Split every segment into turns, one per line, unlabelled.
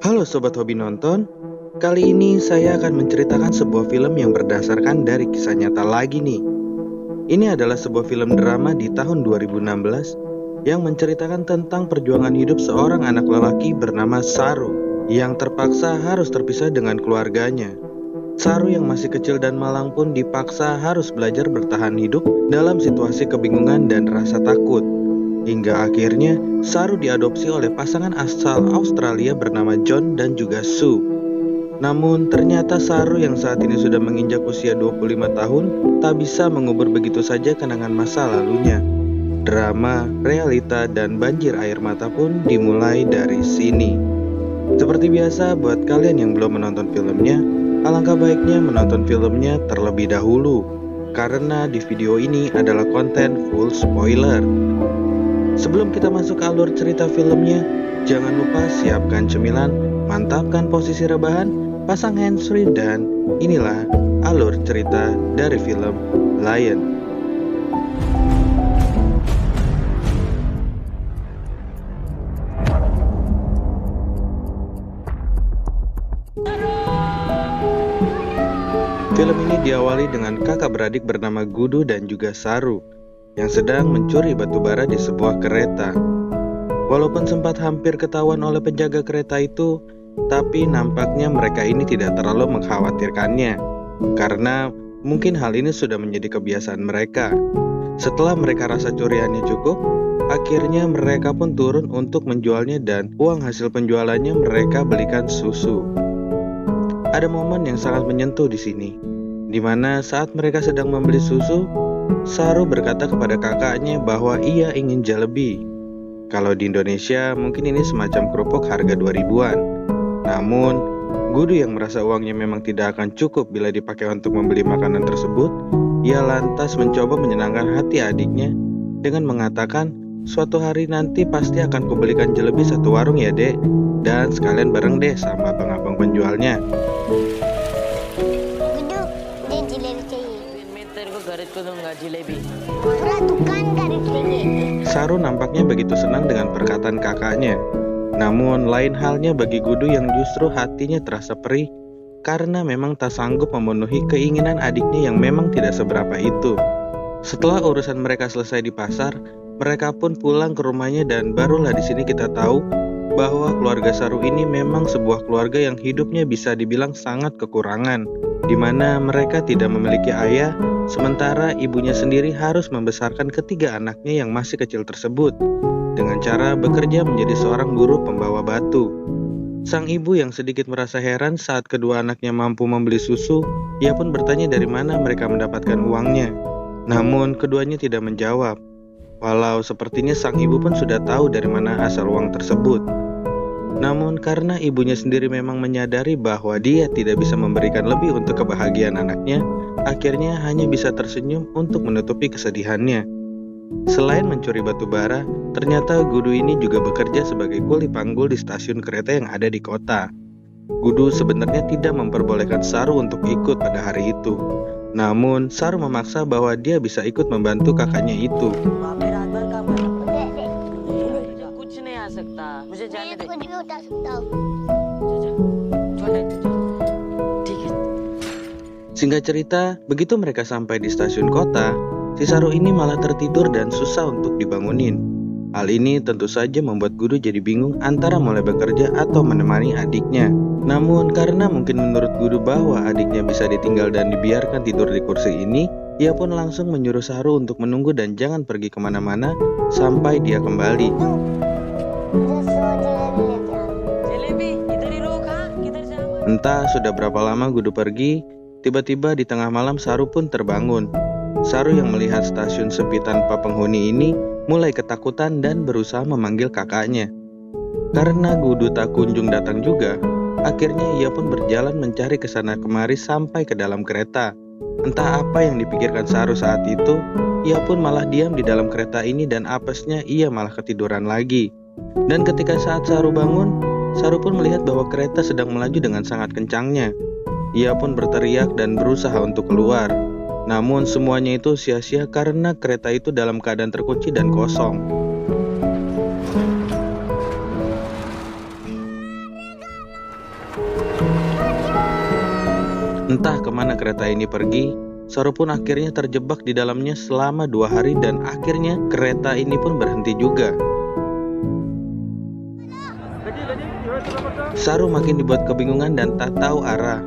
Halo Sobat Hobi Nonton, kali ini saya akan menceritakan sebuah film yang berdasarkan dari kisah nyata lagi nih. Ini adalah sebuah film drama di tahun 2016 yang menceritakan tentang perjuangan hidup seorang anak lelaki bernama Saru yang terpaksa harus terpisah dengan keluarganya. Saru yang masih kecil dan malang pun dipaksa harus belajar bertahan hidup dalam situasi kebingungan dan rasa takut. Hingga akhirnya Saru diadopsi oleh pasangan asal Australia bernama John dan juga Sue. Namun ternyata Saru yang saat ini sudah menginjak usia 25 tahun tak bisa mengubur begitu saja kenangan masa lalunya. Drama, realita, dan banjir air mata pun dimulai dari sini. Seperti biasa, buat kalian yang belum menonton filmnya, alangkah baiknya menonton filmnya terlebih dahulu, karena di video ini adalah konten full spoiler. Sebelum kita masuk ke alur cerita filmnya, jangan lupa siapkan cemilan, mantapkan posisi rebahan, pasang handsfree, dan inilah alur cerita dari film Lion. Film ini diawali dengan kakak beradik bernama Gudu dan juga Saru yang sedang mencuri batu bara di sebuah kereta. Walaupun sempat hampir ketahuan oleh penjaga kereta itu, tapi nampaknya mereka ini tidak terlalu mengkhawatirkannya, karena mungkin hal ini sudah menjadi kebiasaan mereka. Setelah mereka rasa curiannya cukup, akhirnya mereka pun turun untuk menjualnya dan uang hasil penjualannya mereka belikan susu. Ada momen yang sangat menyentuh di sini, di mana saat mereka sedang membeli susu, Saru berkata kepada kakaknya bahwa ia ingin jalebi. Kalau di Indonesia mungkin ini semacam kerupuk harga 2000-an. Namun, Gudu yang merasa uangnya memang tidak akan cukup bila dipakai untuk membeli makanan tersebut, ia lantas mencoba menyenangkan hati adiknya dengan mengatakan, "Suatu hari nanti pasti akan kubelikan jalebi satu warung ya dek, dan sekalian bareng deh sama abang-abang penjualnya." Saru nampaknya begitu senang dengan perkataan kakaknya. Namun lain halnya bagi Gudu yang justru hatinya terasa perih karena memang tak sanggup memenuhi keinginan adiknya yang memang tidak seberapa itu. Setelah urusan mereka selesai di pasar, mereka pun pulang ke rumahnya dan barulah di sini kita tahu bahwa keluarga Saru ini memang sebuah keluarga yang hidupnya bisa dibilang sangat kekurangan, di mana mereka tidak memiliki ayah, sementara ibunya sendiri harus membesarkan ketiga anaknya yang masih kecil tersebut dengan cara bekerja menjadi seorang buruh pembawa batu. Sang ibu yang sedikit merasa heran saat kedua anaknya mampu membeli susu, ia pun bertanya dari mana mereka mendapatkan uangnya. Namun keduanya tidak menjawab, walau sepertinya sang ibu pun sudah tahu dari mana asal uang tersebut. Namun karena ibunya sendiri memang menyadari bahwa dia tidak bisa memberikan lebih untuk kebahagiaan anaknya, akhirnya hanya bisa tersenyum untuk menutupi kesedihannya. Selain mencuri batu bara, ternyata Gudu ini juga bekerja sebagai kuli panggul di stasiun kereta yang ada di kota. Gudu sebenarnya tidak memperbolehkan Saru untuk ikut pada hari itu. Namun Saru memaksa bahwa dia bisa ikut membantu kakaknya itu. Singkat cerita, begitu mereka sampai di stasiun kota, si Saru ini malah tertidur dan susah untuk dibangunin. Hal ini tentu saja membuat Gudu jadi bingung antara mulai bekerja atau menemani adiknya. Namun karena mungkin menurut Gudu bahwa adiknya bisa ditinggal dan dibiarkan tidur di kursi ini, ia pun langsung menyuruh Saru untuk menunggu dan jangan pergi kemana-mana sampai dia kembali. Entah sudah berapa lama Gudu pergi, tiba-tiba di tengah malam Saru pun terbangun. Saru yang melihat stasiun sepi tanpa penghuni ini mulai ketakutan dan berusaha memanggil kakaknya. Karena Gudu tak kunjung datang juga, akhirnya ia pun berjalan mencari kesana kemari sampai ke dalam kereta. Entah apa yang dipikirkan Saru saat itu, ia pun malah diam di dalam kereta ini dan apesnya ia malah ketiduran lagi. Dan ketika saat Saru bangun, Saru pun melihat bahwa kereta sedang melaju dengan sangat kencangnya. Ia pun berteriak dan berusaha untuk keluar. Namun semuanya itu sia-sia karena kereta itu dalam keadaan terkunci dan kosong. Entah kemana kereta ini pergi, Saru pun akhirnya terjebak di dalamnya selama 2 hari dan akhirnya kereta ini pun berhenti juga. Saru makin dibuat kebingungan dan tak tahu arah.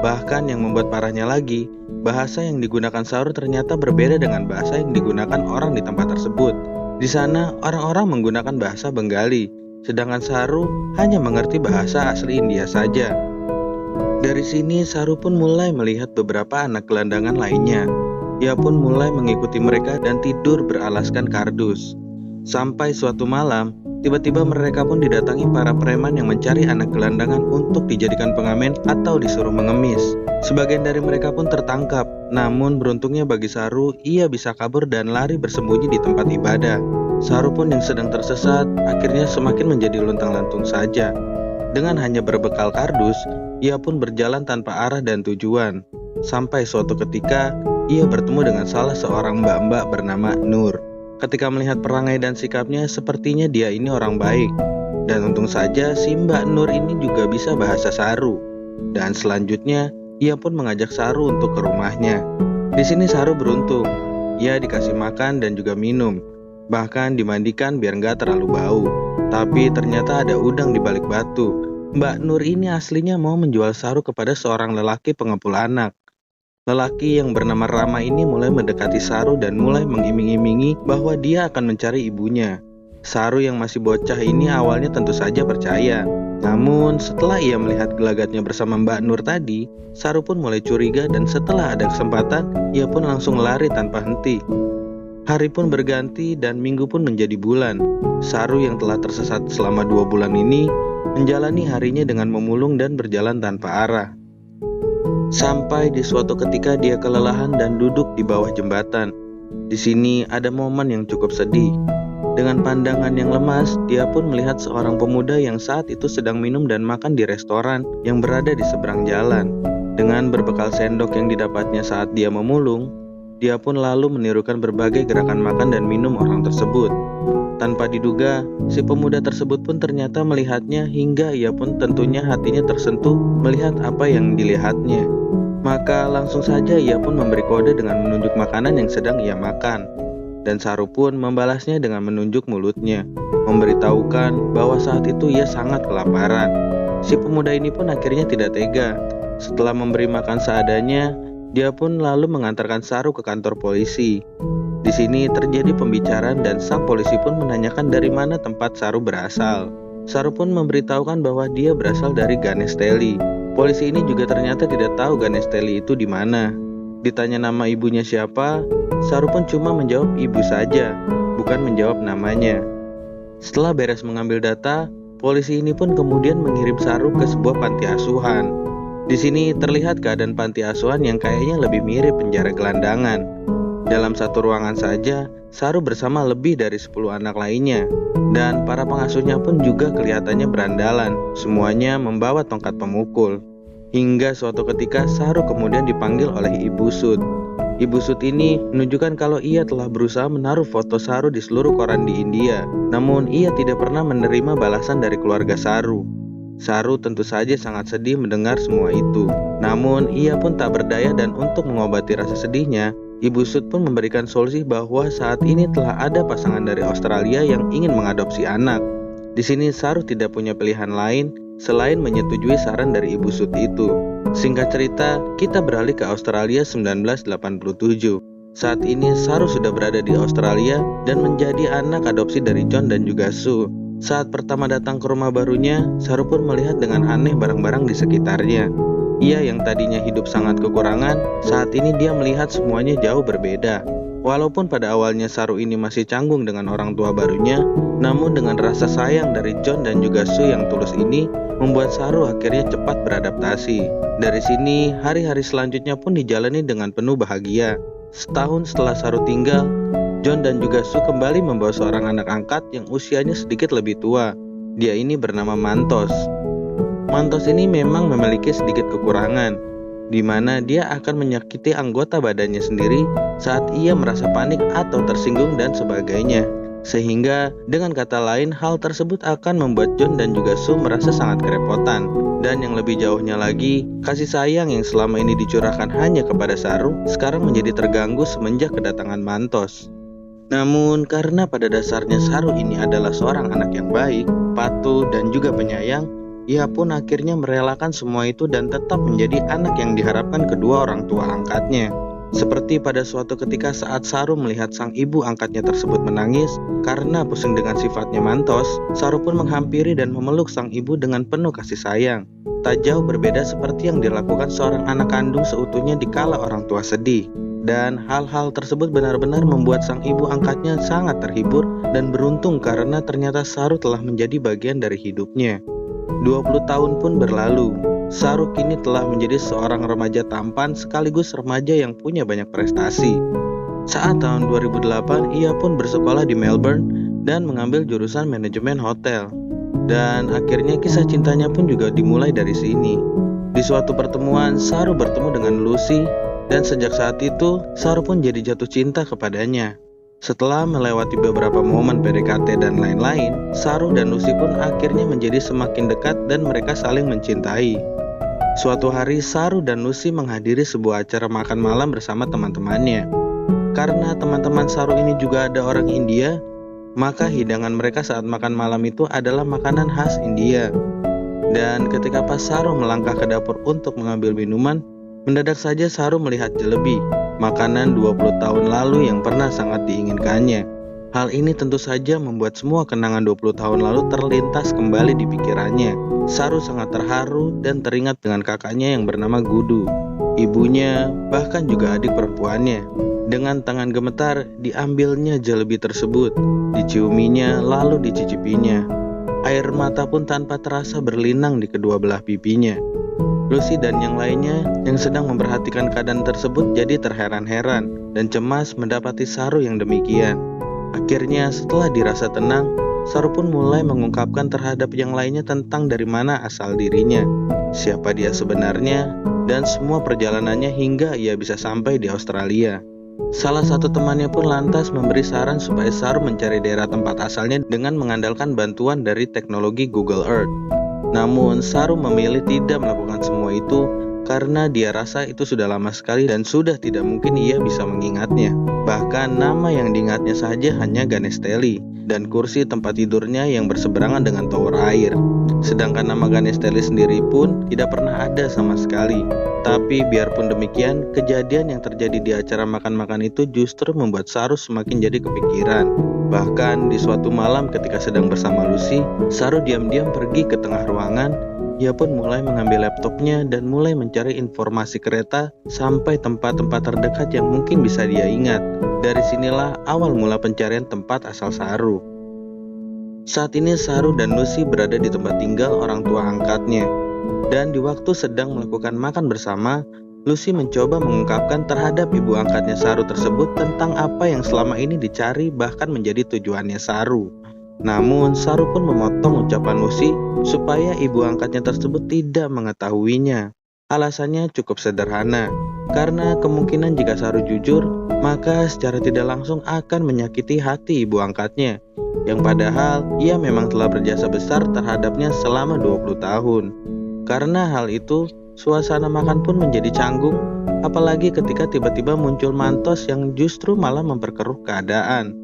Bahkan yang membuat parahnya lagi, bahasa yang digunakan Saru ternyata berbeda dengan bahasa yang digunakan orang di tempat tersebut. Di sana orang-orang menggunakan bahasa Bengali, sedangkan Saru hanya mengerti bahasa asli India saja. Dari sini Saru pun mulai melihat beberapa anak gelandangan lainnya. Ia pun mulai mengikuti mereka dan tidur beralaskan kardus. Sampai suatu malam, tiba-tiba mereka pun didatangi para preman yang mencari anak gelandangan untuk dijadikan pengamen atau disuruh mengemis. Sebagian dari mereka pun tertangkap, namun beruntungnya bagi Saru, ia bisa kabur dan lari bersembunyi di tempat ibadah. Saru pun yang sedang tersesat, akhirnya semakin menjadi luntang-lantung saja. Dengan hanya berbekal kardus, ia pun berjalan tanpa arah dan tujuan. Sampai suatu ketika, ia bertemu dengan salah seorang mbak-mbak bernama Nur. Ketika melihat perangai dan sikapnya, sepertinya dia ini orang baik. Dan untung saja si Mbak Nur ini juga bisa bahasa Saru. Dan selanjutnya, ia pun mengajak Saru untuk ke rumahnya. Di sini Saru beruntung. Ia dikasih makan dan juga minum. Bahkan dimandikan biar nggak terlalu bau. Tapi ternyata ada udang di balik batu. Mbak Nur ini aslinya mau menjual Saru kepada seorang lelaki pengepul anak. Lelaki yang bernama Rama ini mulai mendekati Saru dan mulai mengiming-imingi bahwa dia akan mencari ibunya. Saru yang masih bocah ini awalnya tentu saja percaya. Namun setelah ia melihat gelagatnya bersama Mbak Nur tadi, Saru pun mulai curiga dan setelah ada kesempatan, ia pun langsung lari tanpa henti. Hari pun berganti dan minggu pun menjadi bulan. Saru yang telah tersesat selama 2 bulan ini menjalani harinya dengan memulung dan berjalan tanpa arah. Sampai di suatu ketika dia kelelahan dan duduk di bawah jembatan. Di sini ada momen yang cukup sedih. Dengan pandangan yang lemas, dia pun melihat seorang pemuda yang saat itu sedang minum dan makan di restoran yang berada di seberang jalan. Dengan berbekal sendok yang didapatnya saat dia memulung, dia pun lalu menirukan berbagai gerakan makan dan minum orang tersebut. Tanpa diduga, si pemuda tersebut pun ternyata melihatnya hingga ia pun tentunya hatinya tersentuh melihat apa yang dilihatnya. Maka langsung saja ia pun memberi kode dengan menunjuk makanan yang sedang ia makan. Dan Saru pun membalasnya dengan menunjuk mulutnya, memberitahukan bahwa saat itu ia sangat kelaparan. Si pemuda ini pun akhirnya tidak tega. Setelah memberi makan seadanya, dia pun lalu mengantarkan Saru ke kantor polisi. Di sini terjadi pembicaraan dan sang polisi pun menanyakan dari mana tempat Saru berasal. Saru pun memberitahukan bahwa dia berasal dari Ganesteli. Polisi ini juga ternyata tidak tahu Ganesteli itu di mana. Ditanya nama ibunya siapa, Saru pun cuma menjawab ibu saja, bukan menjawab namanya. Setelah beres mengambil data, polisi ini pun kemudian mengirim Saru ke sebuah panti asuhan. Di sini terlihat keadaan panti asuhan yang kayaknya lebih mirip penjara gelandangan. Dalam satu ruangan saja, Saru bersama lebih dari 10 anak lainnya. Dan para pengasuhnya pun juga kelihatannya berandalan. Semuanya membawa tongkat pemukul. Hingga suatu ketika Saru kemudian dipanggil oleh Ibu Sud. Ibu Sud ini menunjukkan kalau ia telah berusaha menaruh foto Saru di seluruh koran di India. Namun ia tidak pernah menerima balasan dari keluarga Saru. Saru tentu saja sangat sedih mendengar semua itu. Namun ia pun tak berdaya dan untuk mengobati rasa sedihnya, Ibu Sud pun memberikan solusi bahwa saat ini telah ada pasangan dari Australia yang ingin mengadopsi anak. Di sini Saru tidak punya pilihan lain selain menyetujui saran dari Ibu Sud itu. Singkat cerita, kita beralih ke Australia 1987. Saat ini Saru sudah berada di Australia dan menjadi anak adopsi dari John dan juga Sue. Saat pertama datang ke rumah barunya, Saru pun melihat dengan aneh barang-barang di sekitarnya. Ia yang tadinya hidup sangat kekurangan, saat ini dia melihat semuanya jauh berbeda. Walaupun pada awalnya Saru ini masih canggung dengan orang tua barunya, namun dengan rasa sayang dari John dan juga Sue yang tulus ini, membuat Saru akhirnya cepat beradaptasi. Dari sini, hari-hari selanjutnya pun dijalani dengan penuh bahagia. Setahun setelah Saru tinggal, John dan juga Sue kembali membawa seorang anak angkat yang usianya sedikit lebih tua. Dia ini bernama Mantos. Mantos ini memang memiliki sedikit kekurangan, di mana dia akan menyakiti anggota badannya sendiri saat ia merasa panik atau tersinggung dan sebagainya. Sehingga dengan kata lain hal tersebut akan membuat John dan juga Sue merasa sangat kerepotan. Dan yang lebih jauhnya lagi, kasih sayang yang selama ini dicurahkan hanya kepada Saru sekarang menjadi terganggu semenjak kedatangan Mantos. Namun karena pada dasarnya Saru ini adalah seorang anak yang baik, patuh dan juga penyayang, ia pun akhirnya merelakan semua itu dan tetap menjadi anak yang diharapkan kedua orang tua angkatnya. Seperti pada suatu ketika saat Saru melihat sang ibu angkatnya tersebut menangis karena pusing dengan sifatnya Mantos, Saru pun menghampiri dan memeluk sang ibu dengan penuh kasih sayang. Tak jauh berbeda seperti yang dilakukan seorang anak kandung seutuhnya dikala orang tua sedih. Dan hal-hal tersebut benar-benar membuat sang ibu angkatnya sangat terhibur dan beruntung karena ternyata Saru telah menjadi bagian dari hidupnya. 20 tahun pun berlalu. Saru kini telah menjadi seorang remaja tampan sekaligus remaja yang punya banyak prestasi. Saat tahun 2008, ia pun bersekolah di Melbourne dan mengambil jurusan manajemen hotel. Dan akhirnya kisah cintanya pun juga dimulai dari sini. Di suatu pertemuan, Saru bertemu dengan Lucy dan sejak saat itu, Saru pun jadi jatuh cinta kepadanya. Setelah melewati beberapa momen PDKT dan lain-lain, Saru dan Lucy pun akhirnya menjadi semakin dekat dan mereka saling mencintai. Suatu hari, Saru dan Lucy menghadiri sebuah acara makan malam bersama teman-temannya. Karena teman-teman Saru ini juga ada orang India, maka hidangan mereka saat makan malam itu adalah makanan khas India. Dan ketika pas Saru melangkah ke dapur untuk mengambil minuman, mendadak saja Saru melihat jelebi, makanan 20 tahun lalu yang pernah sangat diinginkannya. Hal ini tentu saja membuat semua kenangan 20 tahun lalu terlintas kembali di pikirannya. Saru sangat terharu dan teringat dengan kakaknya yang bernama Gudu, ibunya, bahkan juga adik perempuannya. Dengan tangan gemetar, diambilnya jelebi tersebut, diciuminya lalu dicicipinya. Air mata pun tanpa terasa berlinang di kedua belah pipinya. Lucy dan yang lainnya yang sedang memperhatikan keadaan tersebut jadi terheran-heran dan cemas mendapati Saru yang demikian. Akhirnya setelah dirasa tenang, Saru pun mulai mengungkapkan terhadap yang lainnya tentang dari mana asal dirinya, siapa dia sebenarnya, dan semua perjalanannya hingga ia bisa sampai di Australia. Salah satu temannya pun lantas memberi saran supaya Saru mencari daerah tempat asalnya dengan mengandalkan bantuan dari teknologi Google Earth. Namun Saru memilih tidak melakukan semua itu karena dia rasa itu sudah lama sekali dan sudah tidak mungkin ia bisa mengingatnya. Bahkan nama yang diingatnya saja hanya Ganesteli dan kursi tempat tidurnya yang berseberangan dengan tower air. Sedangkan nama Ganesteli sendiri pun tidak pernah ada sama sekali. Tapi biarpun demikian, kejadian yang terjadi di acara makan-makan itu justru membuat Saru semakin jadi kepikiran. Bahkan di suatu malam ketika sedang bersama Lucy, Saru diam-diam pergi ke tengah ruangan. Ia pun mulai mengambil laptopnya dan mulai mencari informasi kereta sampai tempat-tempat terdekat yang mungkin bisa dia ingat. Dari sinilah awal mula pencarian tempat asal Saru. Saat ini Saru dan Lucy berada di tempat tinggal orang tua angkatnya. Dan di waktu sedang melakukan makan bersama, Lucy mencoba mengungkapkan terhadap ibu angkatnya Saru tersebut tentang apa yang selama ini dicari bahkan menjadi tujuannya Saru. Namun Saru pun memotong ucapan Lucy supaya ibu angkatnya tersebut tidak mengetahuinya. Alasannya cukup sederhana, karena kemungkinan jika Saru jujur, maka secara tidak langsung akan menyakiti hati ibu angkatnya, yang padahal ia memang telah berjasa besar terhadapnya selama 20 tahun. Karena hal itu, suasana makan pun menjadi canggung, apalagi ketika tiba-tiba muncul Mantos yang justru malah memperkeruh keadaan.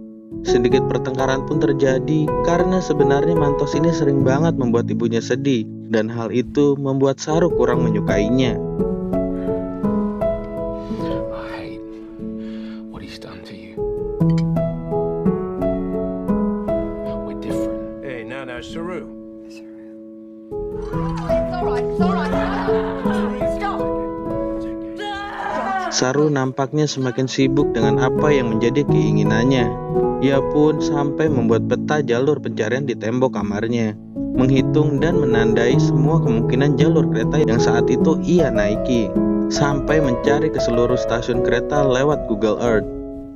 Sedikit pertengkaran pun terjadi karena sebenarnya Mantos ini sering banget membuat ibunya sedih dan hal itu membuat Saru kurang menyukainya.
I hate what he's done to you. We're different.
Hey, now, Saru.
It's all right. Stop.
Saru nampaknya semakin sibuk dengan apa yang menjadi keinginannya. Ia pun sampai membuat peta jalur pencarian di tembok kamarnya, menghitung dan menandai semua kemungkinan jalur kereta yang saat itu ia naiki, sampai mencari ke seluruh stasiun kereta lewat Google Earth.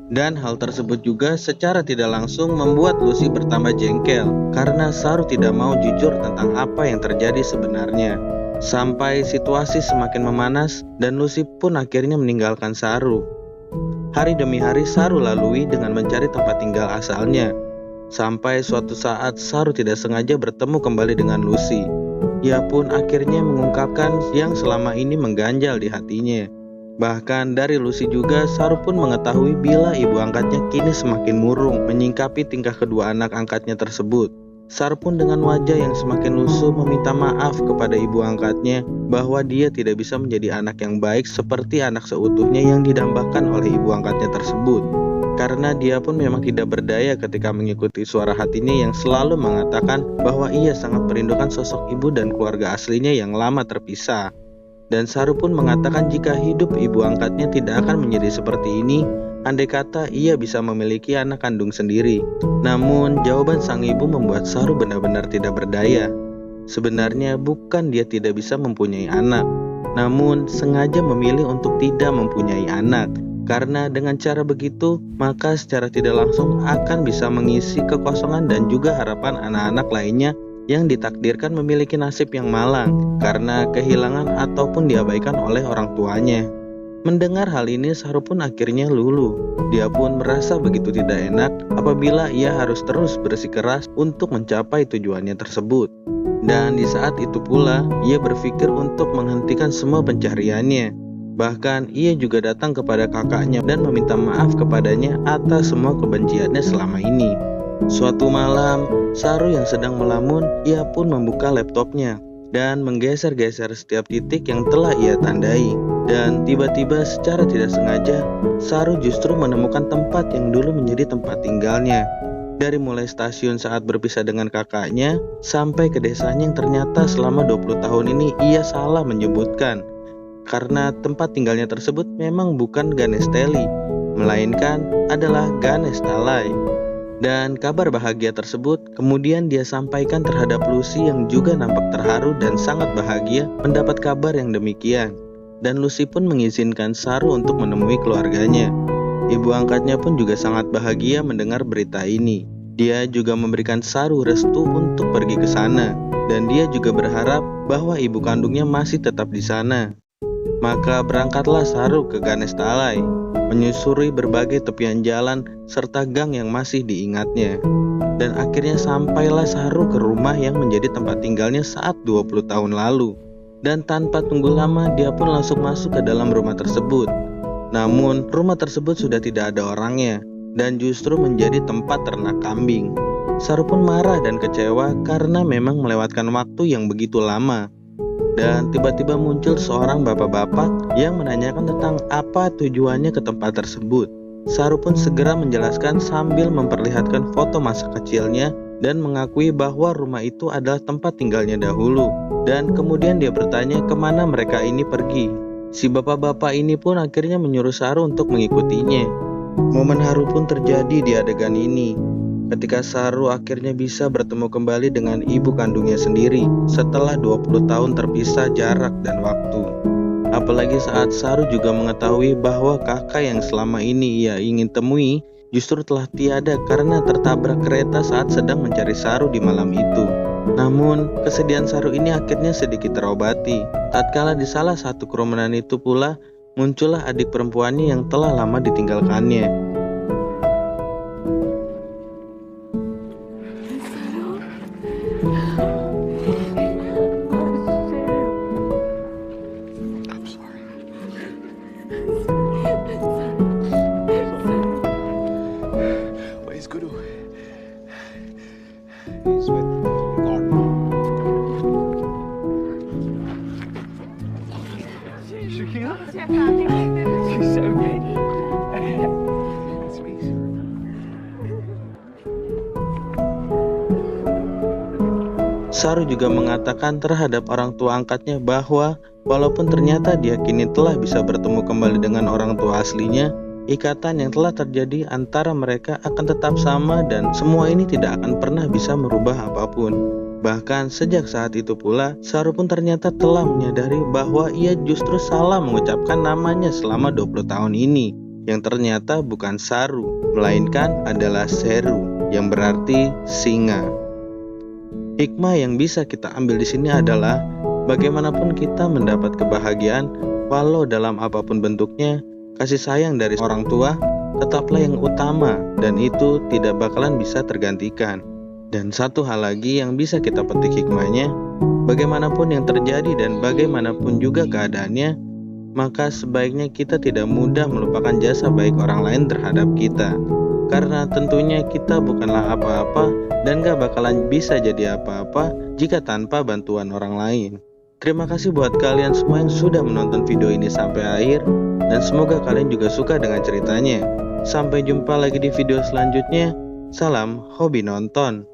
Dan hal tersebut juga secara tidak langsung membuat Lucy bertambah jengkel karena Saru tidak mau jujur tentang apa yang terjadi sebenarnya. Sampai situasi semakin memanas dan Lucy pun akhirnya meninggalkan Saru. Hari demi hari Saru lalui dengan mencari tempat tinggal asalnya. Sampai suatu saat Saru tidak sengaja bertemu kembali dengan Lucy. Ia pun akhirnya mengungkapkan yang selama ini mengganjal di hatinya. Bahkan dari Lucy juga Saru pun mengetahui bila ibu angkatnya kini semakin murung menyingkapi tingkah kedua anak angkatnya tersebut. Saru pun dengan wajah yang semakin lusuh meminta maaf kepada ibu angkatnya bahwa dia tidak bisa menjadi anak yang baik seperti anak seutuhnya yang didambakan oleh ibu angkatnya tersebut. Karena dia pun memang tidak berdaya ketika mengikuti suara hatinya yang selalu mengatakan bahwa ia sangat merindukan sosok ibu dan keluarga aslinya yang lama terpisah. Dan Saru pun mengatakan jika hidup ibu angkatnya tidak akan menjadi seperti ini, andai kata ia bisa memiliki anak kandung sendiri. Namun jawaban sang ibu membuat Saru benar-benar tidak berdaya. Sebenarnya bukan dia tidak bisa mempunyai anak, namun sengaja memilih untuk tidak mempunyai anak. Karena dengan cara begitu, maka secara tidak langsung akan bisa mengisi kekosongan dan juga harapan anak-anak lainnya yang ditakdirkan memiliki nasib yang malang karena kehilangan ataupun diabaikan oleh orang tuanya. Mendengar hal ini, Saru pun akhirnya luluh. Dia pun merasa begitu tidak enak apabila ia harus terus bersikeras untuk mencapai tujuannya tersebut. Dan di saat itu pula, ia berpikir untuk menghentikan semua pencariannya. Bahkan ia juga datang kepada kakaknya dan meminta maaf kepadanya atas semua kebenciannya selama ini. Suatu malam, Saru yang sedang melamun, ia pun membuka laptopnya dan menggeser-geser setiap titik yang telah ia tandai. Dan tiba-tiba secara tidak sengaja, Saru justru menemukan tempat yang dulu menjadi tempat tinggalnya. Dari mulai stasiun saat berpisah dengan kakaknya, sampai ke desanya yang ternyata selama 20 tahun ini ia salah menyebutkan. Karena tempat tinggalnya tersebut memang bukan Ganesteli, melainkan adalah Ganestalai. Dan kabar bahagia tersebut kemudian dia sampaikan terhadap Lucy yang juga nampak terharu dan sangat bahagia mendapat kabar yang demikian. Dan Lucy pun mengizinkan Saru untuk menemui keluarganya. Ibu angkatnya pun juga sangat bahagia mendengar berita ini. Dia juga memberikan Saru restu untuk pergi ke sana, dan dia juga berharap bahwa ibu kandungnya masih tetap di sana. Maka berangkatlah Saru ke Ganestalai, menyusuri berbagai tepian jalan serta gang yang masih diingatnya. Dan akhirnya sampailah Saru ke rumah yang menjadi tempat tinggalnya saat 20 tahun lalu. Dan tanpa tunggu lama dia pun langsung masuk ke dalam rumah tersebut. Namun rumah tersebut sudah tidak ada orangnya dan justru menjadi tempat ternak kambing. Saru pun marah dan kecewa karena memang melewatkan waktu yang begitu lama. Dan tiba-tiba muncul seorang bapak-bapak yang menanyakan tentang apa tujuannya ke tempat tersebut. Saru pun segera menjelaskan sambil memperlihatkan foto masa kecilnya dan mengakui bahwa rumah itu adalah tempat tinggalnya dahulu. Dan kemudian dia bertanya kemana mereka ini pergi. Si bapak-bapak ini pun akhirnya menyuruh Saru untuk mengikutinya. Momen haru pun terjadi di adegan ini, ketika Saru akhirnya bisa bertemu kembali dengan ibu kandungnya sendiri setelah 20 tahun terpisah jarak dan waktu. Apalagi saat Saru juga mengetahui bahwa kakak yang selama ini ia ingin temui justru telah tiada karena tertabrak kereta saat sedang mencari Saru di malam itu. Namun, kesedihan Saru ini akhirnya sedikit terobati. Tatkala di salah satu kerumunan itu pula, muncullah adik perempuannya yang telah lama ditinggalkannya.
I'm sorry. Where's Guru? He's with God. Shakira? She's so big. It's me, sir.
Saru juga mengatakan terhadap orang tua angkatnya bahwa walaupun ternyata dia kini telah bisa bertemu kembali dengan orang tua aslinya, ikatan yang telah terjadi antara mereka akan tetap sama dan semua ini tidak akan pernah bisa merubah apapun. Bahkan sejak saat itu pula, Saru pun ternyata telah menyadari bahwa ia justru salah mengucapkan namanya selama 20 tahun ini, yang ternyata bukan Saru, melainkan adalah Seru, yang berarti singa. Hikmah yang bisa kita ambil di sini adalah bagaimanapun kita mendapat kebahagiaan, walau dalam apapun bentuknya, kasih sayang dari orang tua tetaplah yang utama dan itu tidak bakalan bisa tergantikan. Dan satu hal lagi yang bisa kita petik hikmahnya, bagaimanapun yang terjadi dan bagaimanapun juga keadaannya, maka sebaiknya kita tidak mudah melupakan jasa baik orang lain terhadap kita. Karena tentunya kita bukanlah apa-apa dan gak bakalan bisa jadi apa-apa jika tanpa bantuan orang lain. Terima kasih buat kalian semua yang sudah menonton video ini sampai akhir, dan semoga kalian juga suka dengan ceritanya. Sampai jumpa lagi di video selanjutnya. Salam hobi nonton.